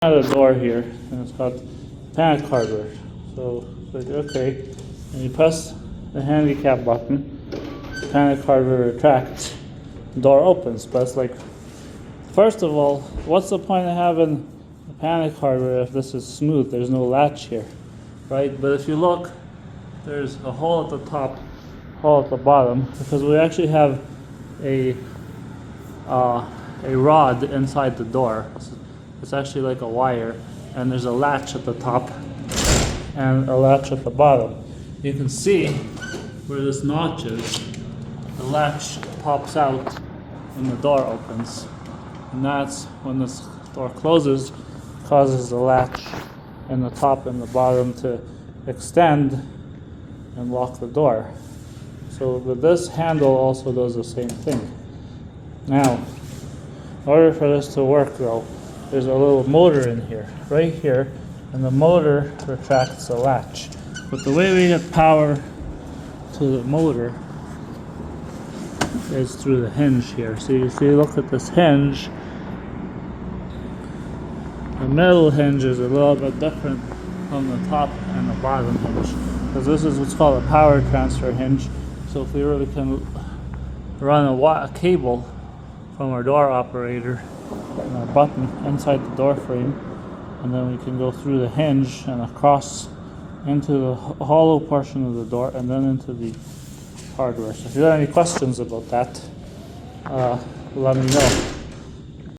At the door here, and it's got panic hardware. So, like, okay, and you press the handicap button, panic hardware retracts, the door opens. But it's like, first of all, what's the point of having the panic hardware if this is smooth? There's no latch here, right? But if you look, there's a hole at the top, hole at the bottom, because we actually have a rod inside the door. It's actually like a wire, and there's a latch at the top and a latch at the bottom. You can see where this notch is. The latch pops out when the door opens, and that's when this door closes, causes the latch in the top and the bottom to extend and lock the door. So this handle also does the same thing. Now, in order for this to work though, there's a little motor in here, right here, and the motor retracts the latch. But the way we get power to the motor is through the hinge here. So if you look at this hinge, the middle hinge is a little bit different from the top and the bottom hinge, because this is what's called a power transfer hinge. So if we really can run a cable from our door operator and our button inside the door frame, and then we can go through the hinge and across into the hollow portion of the door and then into the hardware. So if you have any questions about that, let me know.